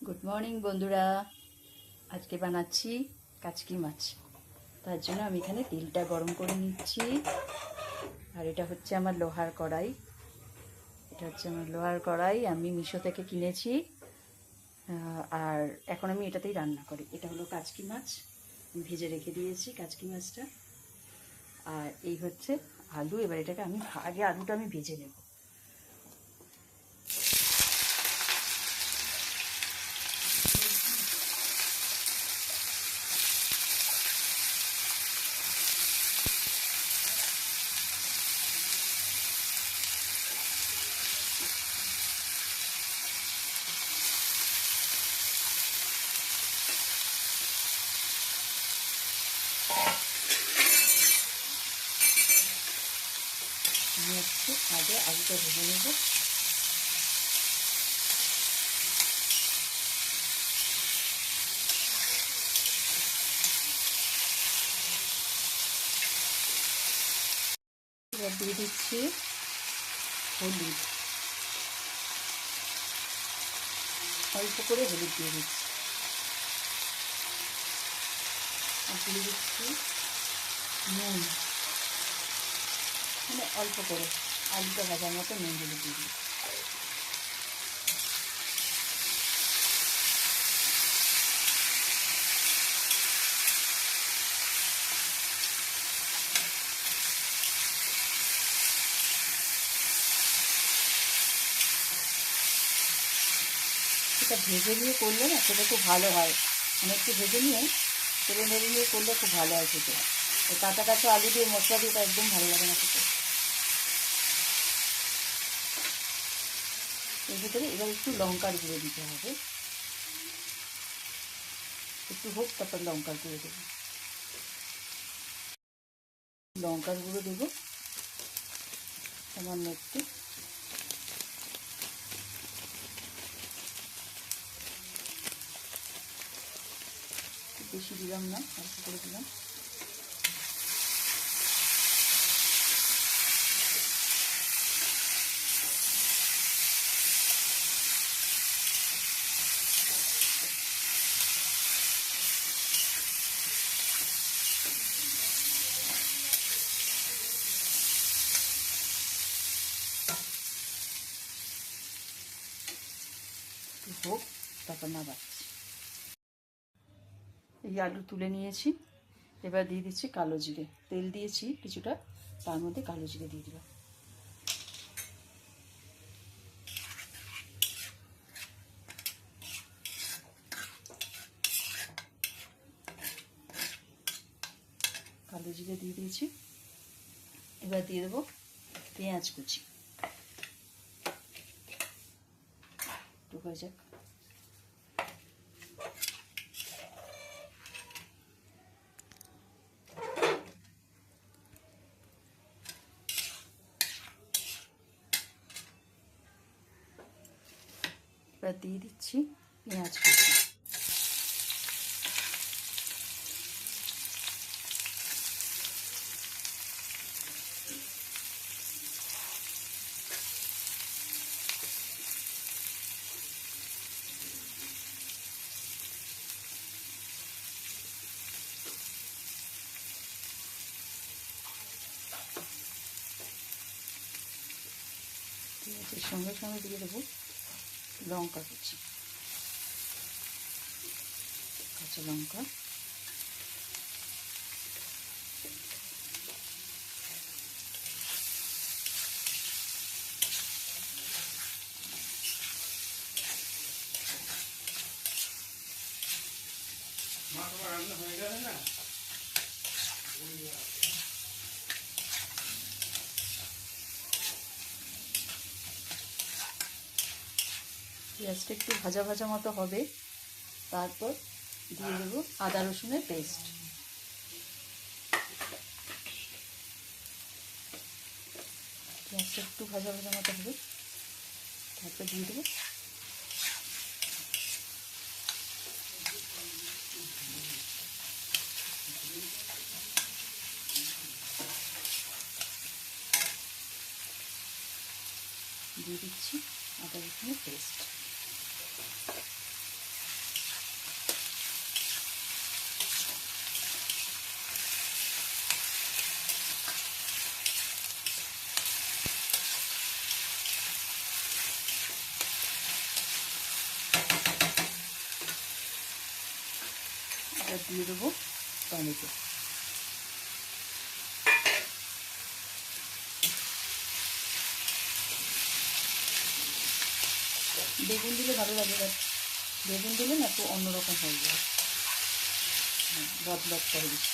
Good morning বন্ধুরা। আজকে বানাচ্ছি কাচকি মাছ। তার জন্য আমি এখানে তেলটা গরম করে নিচ্ছি। আর এটা হচ্ছে আমার লোহার কড়াই। আমি মিশো থেকে কিনেছি। আর এখন আমি এটাতেই রান্না করি। এটা হলো কাচকি মাছ, ভেজে রেখে দিয়েছি কাচকি মাছটা। আর এই হচ্ছে আলু। এবার এটাকে আগে আলুটা আমি ভেজে নেব। আমি হচ্ছে আগে আলুটা ভেজে নেব। এবার দিয়ে দিচ্ছি হলুদ, অল্প করে হলুদ দিয়ে দিচ্ছি। আর দিয়ে দিচ্ছি নুন, মানে অল্প করে আলুটা ভাজার মতো নুন হলুদ দিয়ে দিচ্ছি। এটা ভেজে নিয়ে করলে না সেটা খুব ভালো হয়। মানে একটু ভেজে নিয়ে তেলে নেড়ে নিয়ে করলে খুব ভালো হয় খেতে। কাঁচা কাঁচা আলু দিয়ে মশলা দিয়ে একদম ভালো লাগে না খেতে। এর ভিতরে এবার একটু লঙ্কার গুঁড়ো দিতে হবে। একটু হোক, তারপর লঙ্কার গুঁড়ো দেবো। লঙ্কার গুঁড়ো দেবো সামান্য একটু। বেশি দিলাম না, অল্প করে দিলাম। হোক, তারপর না বাড়ছি। এই আলু তুলে নিয়েছি। এবার দিয়ে দিচ্ছি কালো জিরে। তেল দিয়েছি কিছুটা, তার মধ্যে কালো জিরে দিয়ে দিলাম। কালো জিরে দিয়ে দিয়েছি। এবার দিয়ে দেবো পেঁয়াজ কুচি। একটু হয়ে যাক। এবার দিয়ে দিচ্ছি পেঁয়াজ কুচি। পেঁয়াজের সঙ্গে সঙ্গে দিয়ে দেবো লঙ্কা কুচি, কাঁচা লঙ্কা। পেঁয়াজটা একটু ভাজা ভাজা মতো হবে, তারপর দিয়ে দেবো আদা রসুনের পেস্ট। পেঁয়াজটা একটু ভাজা ভাজা মতো হবে, তারপর দিয়ে দেবো দিয়ে দিচ্ছি আদা রসুনের পেস্ট। এবার দিয়ে দেবো টমেটো। বেগুন দিলে ভালো লাগে, বাট বেগুন দিলে না একটু অন্যরকম হয়ে যায়, বদবদ করে দিচ্ছি।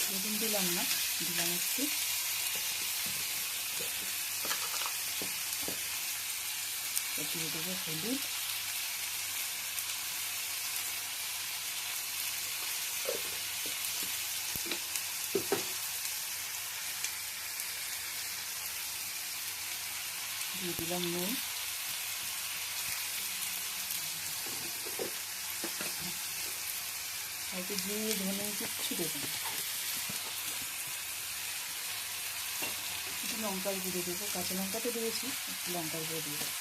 বেগুন দিলাম না, দিলাম একটু দিয়ে দেবো হলুদ, দিয়ে দিলাম নুন, হয়তো দিয়ে ধনে কিচ্ছু দেবো না, একটু লঙ্কার গুঁড়ো দেবো, কাঁচা লঙ্কা তো দিয়েছি, একটু লঙ্কার গুঁড়ো দিয়ে দেবো।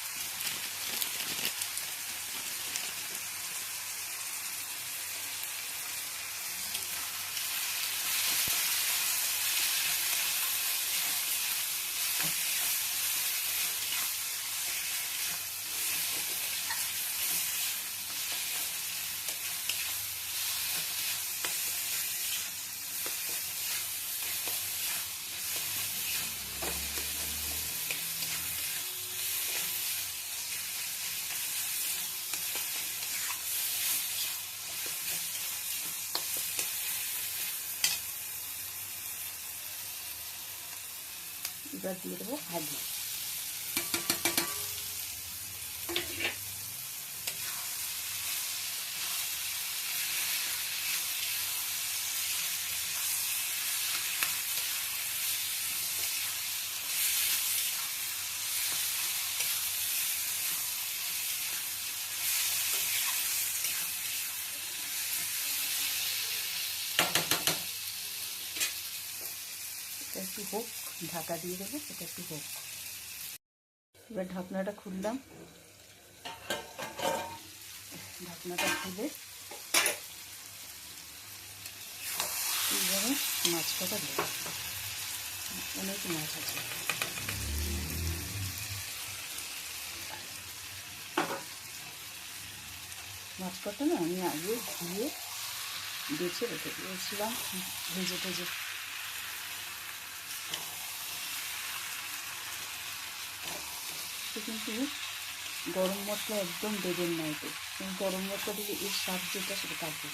এবার দিয়ে দেবো আলু, এটা একটু হোক, ঢাকা দিয়ে দেবো, এটা একটু হোক। এবার ঢাকনাটা খুললাম, ঢাকনাটা খুলে এইভাবে মাছ কটা দেবো, অনেক মাছ আছে। মাছ কটা না আমি আগে ধুয়ে বেছে রেখে দিয়েছিলাম, ভেজে ভেজে। কিন্তু গরম মশলা একদম দেবেন না এতে, গরম মশলা দিলে এর স্বাদ যেটা সেটা থাকবে,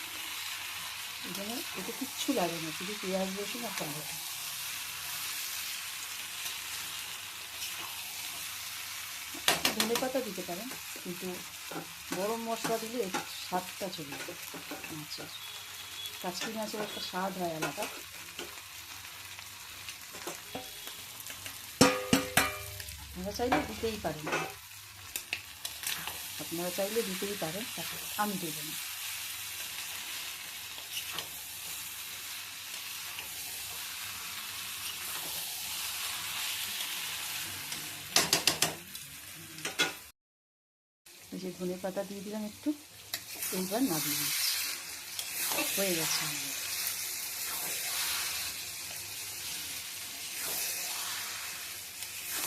এই জন্য এতে কিচ্ছু লাগে না, শুধু পেঁয়াজ রসুন আর টমেটো। ধনে পাতা দিতে পারেন, কিন্তু গরম মশলা দিলে স্বাদটা চলে যায় মাছের। কাচকি মাছের একটা স্বাদ হয় আলাদা। আপনারা চাইলে দিতেই পারেন, আপনারা চাইলে দিতেই পারেন, আমি দেবো না। এই যে ধনে পাতা দিয়ে দিলাম একটু, এইবার নামিয়ে দিচ্ছি, হয়ে গেছে আমাদের।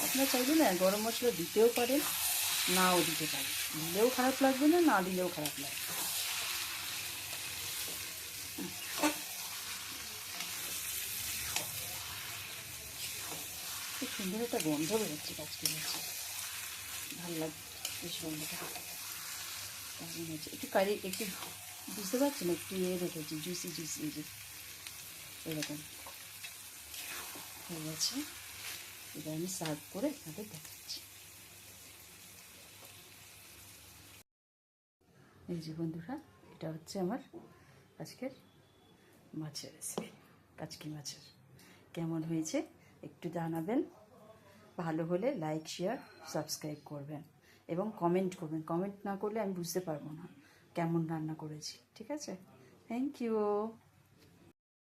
আপনারা চাইলে না গরম মশলা দিতেও পারেন, নাও দিতে পারেন, দিলেও খারাপ লাগবে না, না দিলেও খারাপ লাগবে। খুব সুন্দর একটা গন্ধ বেরোচ্ছে কাচকি মাছে, ভালো লাগবে বেশ গন্ধটা। কেমন হচ্ছে একটু কারি, একটু বুঝতে পারছেন একটু রেখেছি, জুসি জুসি যে এরকম হয়ে গেছে। এবার আমি সার্ভ করে আপনাদের দেখাচ্ছি। এই যে বন্ধুরা, এটা হচ্ছে আমার আজকের মাছের রেসিপি, কাচকি মাছের। কেমন হয়েছে একটু জানাবেন, ভালো হলে লাইক শেয়ার সাবস্ক্রাইব করবেন এবং কমেন্ট করবেন। কমেন্ট না করলে আমি বুঝতে পারবো না কেমন রান্না করেছি। ঠিক আছে, থ্যাংক ইউ।